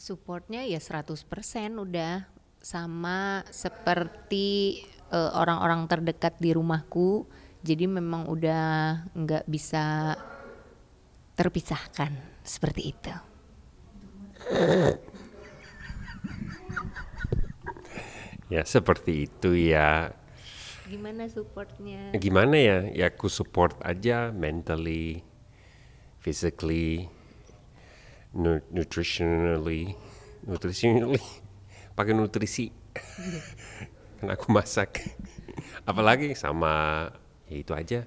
Supportnya ya 100% udah sama seperti orang-orang terdekat di rumahku. Jadi memang udah nggak bisa terpisahkan seperti itu. Ya seperti itu ya. Gimana supportnya? Gimana ya? Ya aku support aja mentally, physically, nutritionally, pakai nutrisi. Kan aku masak. Apalagi sama ya itu aja.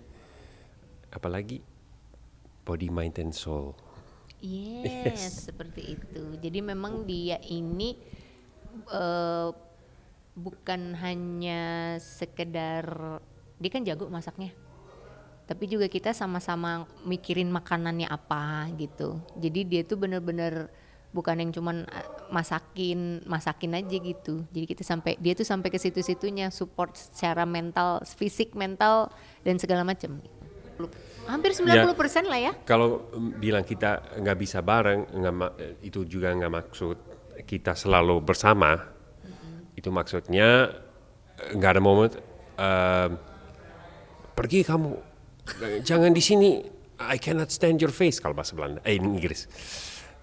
Apalagi body, mind, and soul. Yes. Yes, seperti itu. Jadi memang dia ini eh, bukan hanya sekedar dia kan jago masaknya, tapi juga kita sama-sama mikirin makanannya apa gitu. Jadi dia tuh bener-bener bukan yang cuman masakin aja gitu. Jadi dia tuh sampai ke situ-situnya support secara mental, fisik, mental dan segala macam. Hampir 90% lah ya. Kalau bilang kita nggak bisa bareng, itu juga nggak maksud kita selalu bersama. Itu maksudnya nggak ada momen pergi kamu, jangan di sini. I cannot stand your face kalau bahasa Belanda, Inggris.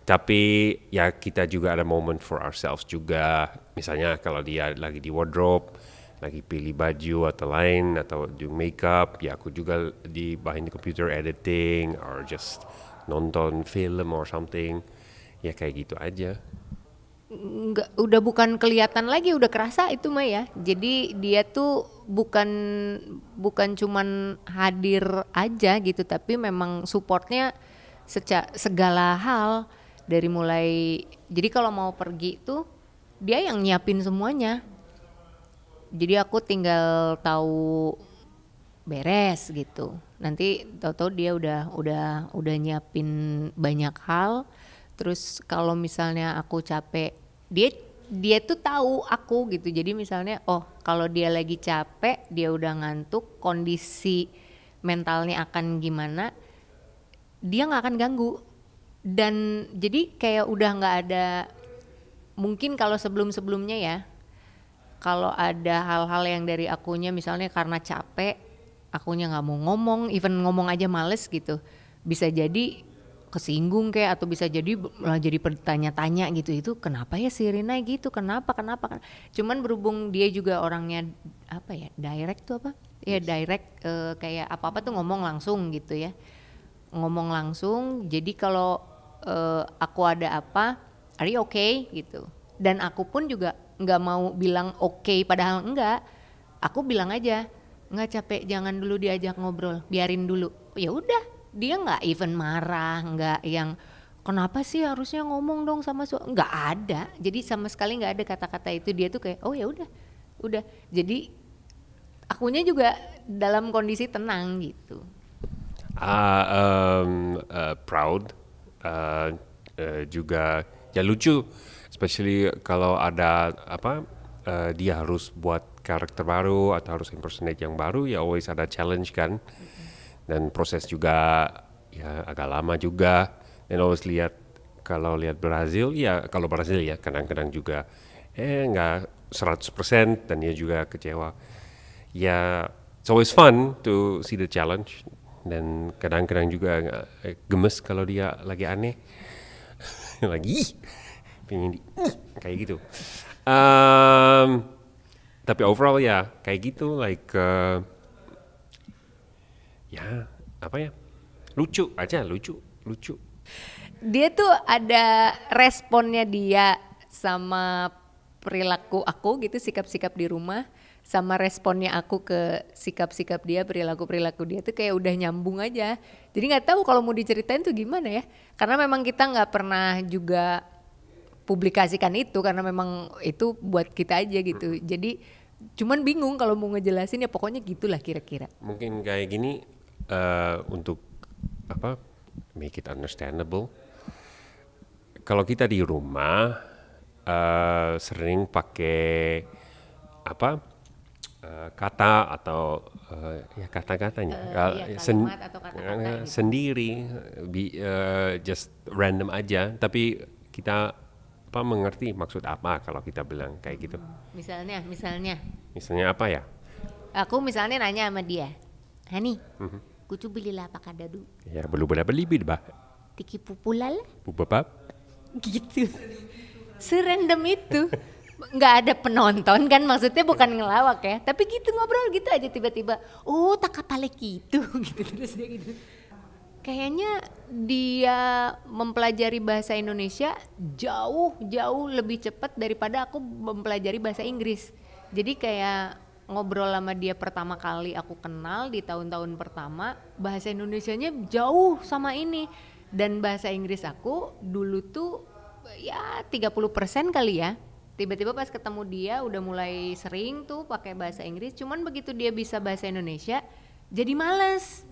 Tapi ya kita juga ada moment for ourselves juga. Misalnya kalau dia lagi di wardrobe, lagi pilih baju atau lain atau do makeup, ya aku juga di behind the computer editing or just nonton film or something. Ya kayak gitu aja. Nggak, udah bukan kelihatan lagi, udah kerasa itu mah ya. Jadi dia tuh bukan cuman hadir aja gitu, tapi memang supportnya segala hal dari mulai. Jadi kalau mau pergi tuh dia yang nyiapin semuanya. Jadi aku tinggal tahu beres gitu. Nanti tahu-tahu dia udah nyiapin banyak hal. Terus kalau misalnya aku capek, dia tuh tahu aku gitu. Jadi misalnya kalau dia lagi capek, dia udah ngantuk, kondisi mentalnya akan gimana, dia nggak akan ganggu. Dan jadi kayak udah nggak ada, mungkin kalau sebelum-sebelumnya ya, kalau ada hal-hal yang dari akunya misalnya karena capek, akunya nggak mau ngomong, even ngomong aja males gitu, bisa jadi kesinggung kayak, atau bisa jadi malah jadi bertanya-tanya gitu, itu kenapa ya si Rina gitu, kenapa. Cuman berhubung dia juga orangnya apa ya, direct tuh apa ya, direct, kayak apa-apa tuh ngomong langsung gitu ya, ngomong langsung. Jadi kalau aku ada apa, are you okay gitu, dan aku pun juga nggak mau bilang okay padahal enggak, aku bilang aja nggak capek, jangan dulu diajak ngobrol, biarin dulu. Ya udah, dia nggak even marah, nggak yang kenapa sih harusnya ngomong dong sama nggak ada. Jadi sama sekali nggak ada kata-kata itu. Dia tuh kayak oh ya udah. Jadi akunya juga dalam kondisi tenang gitu. Proud, juga ya lucu, especially kalau ada dia harus buat karakter baru atau harus impersonate yang baru, ya always ada challenge kan. Dan proses juga ya agak lama juga. Dan always kalau lihat Brazil ya kadang-kadang juga nggak 100% dan dia juga kecewa. Ya it's always fun to see the challenge, dan kadang-kadang juga gemes kalau dia lagi aneh. Lagi pengen kayak gitu. Tapi overall ya kayak gitu, like ya apa ya, lucu aja, lucu. Dia tuh ada responnya dia sama perilaku aku gitu, sikap-sikap di rumah, sama responnya aku ke sikap-sikap dia, perilaku dia tuh kayak udah nyambung aja. Jadi nggak tahu kalau mau diceritain tuh gimana ya, karena memang kita nggak pernah juga publikasikan itu, karena memang itu buat kita aja gitu. Jadi cuman bingung kalau mau ngejelasin, ya pokoknya gitulah kira-kira. Mungkin kayak gini, untuk make it understandable. Kalau kita di rumah sering pakai kata atau ya kata-katanya Kalimat atau kata-kata gitu. sendiri, just random aja, tapi kita mengerti maksud apa kalau kita bilang kayak gitu. Misalnya Apa ya? aku misalnya nanya sama dia, Hani, kucu belilah apa kadadu? Ya belum beli bah. Tiki pupulal? Bubap. Gitu. Serandom itu. Nggak ada penonton kan, maksudnya bukan ngelawak ya, tapi gitu ngobrol gitu aja tiba-tiba, oh tak kapale gitu, gitu terus dia gitu. Kayaknya dia mempelajari bahasa Indonesia jauh lebih cepat daripada aku mempelajari bahasa Inggris. Jadi kayak ngobrol sama dia pertama kali aku kenal di tahun-tahun pertama, bahasa Indonesianya jauh sama ini. Dan bahasa Inggris aku dulu tuh ya 30% kali ya. Tiba-tiba pas ketemu dia udah mulai sering tuh pakai bahasa Inggris, cuman begitu dia bisa bahasa Indonesia jadi males.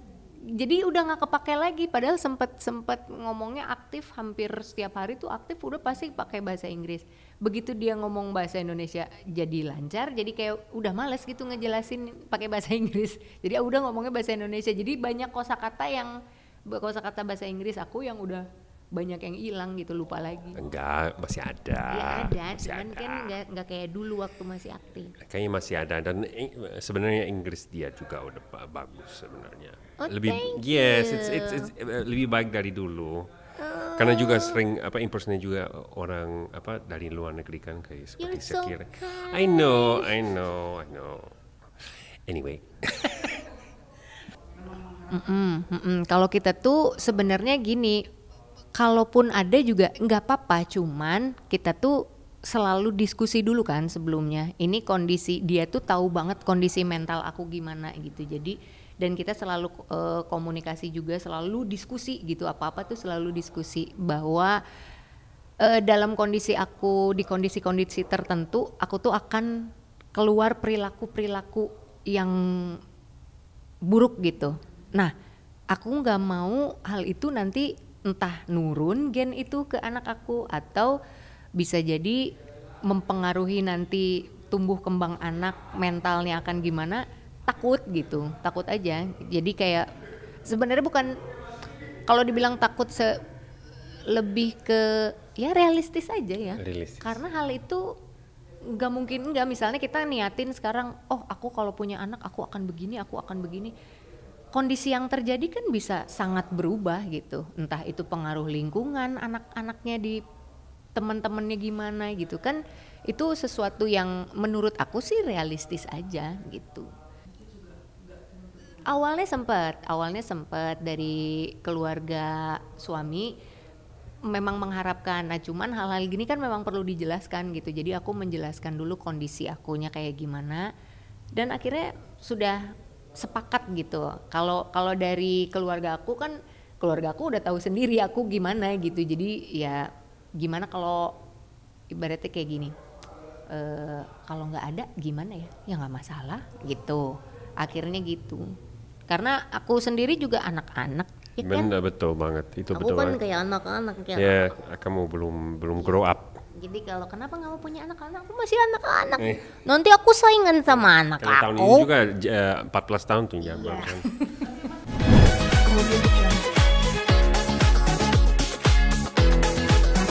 Jadi udah nggak kepake lagi, padahal sempet ngomongnya aktif, hampir setiap hari tuh aktif, udah pasti pakai bahasa Inggris. Begitu dia ngomong bahasa Indonesia jadi lancar, jadi kayak udah males gitu ngejelasin pakai bahasa Inggris. Jadi udah ngomongnya bahasa Indonesia, jadi banyak kosakata bahasa Inggris aku yang udah banyak yang hilang gitu, lupa lagi. Enggak, masih ada. Ya ada, cuman kan nggak kayak dulu waktu masih aktif. Kayaknya masih ada, dan sebenarnya Inggris dia juga udah bagus sebenarnya. Oh, it's lebih baik dari dulu. Karena juga sering impersonate juga orang dari luar negeri kan, kayak seperti Shakira. I know. Anyway. Kalau kita tuh sebenarnya gini, kalaupun ada juga nggak apa-apa, cuman kita tuh selalu diskusi dulu kan sebelumnya. Ini kondisi dia tuh tahu banget kondisi mental aku gimana gitu. Jadi dan kita selalu komunikasi juga, selalu diskusi gitu, apa-apa tuh selalu diskusi bahwa dalam kondisi aku di kondisi-kondisi tertentu aku tuh akan keluar perilaku yang buruk gitu. Nah, aku nggak mau hal itu nanti entah nurun gen itu ke anak aku atau bisa jadi mempengaruhi nanti tumbuh kembang anak, mentalnya akan gimana, takut aja. Jadi kayak sebenarnya bukan, kalau dibilang takut lebih ke ya realistis aja ya. Karena hal itu nggak mungkin misalnya kita niatin sekarang, oh aku kalau punya anak aku akan begini. Kondisi yang terjadi kan bisa sangat berubah gitu, entah itu pengaruh lingkungan anak-anaknya di teman-temannya gimana gitu kan, itu sesuatu yang menurut aku sih realistis aja gitu. Awalnya sempat dari keluarga suami memang mengharapkan, nah cuman hal-hal gini kan memang perlu dijelaskan gitu, jadi aku menjelaskan dulu kondisi akunya kayak gimana, dan akhirnya sudah sepakat gitu. Kalau dari keluarga aku udah tahu sendiri aku gimana gitu. Jadi ya gimana kalau ibaratnya kayak gini, kalau nggak ada gimana ya? Ya nggak masalah gitu. Akhirnya gitu. Karena aku sendiri juga anak-anak. Ya kan? Benar, betul banget. Itu aku betul kan banget. kayak anak-anak. Ya, kamu belum grow up. Jadi kalau kenapa nggak mau punya anak-anak? Aku masih anak-anak. Nanti aku saingan sama anak aku. Tahun ini juga 14 tahun tuh ya. Kemudian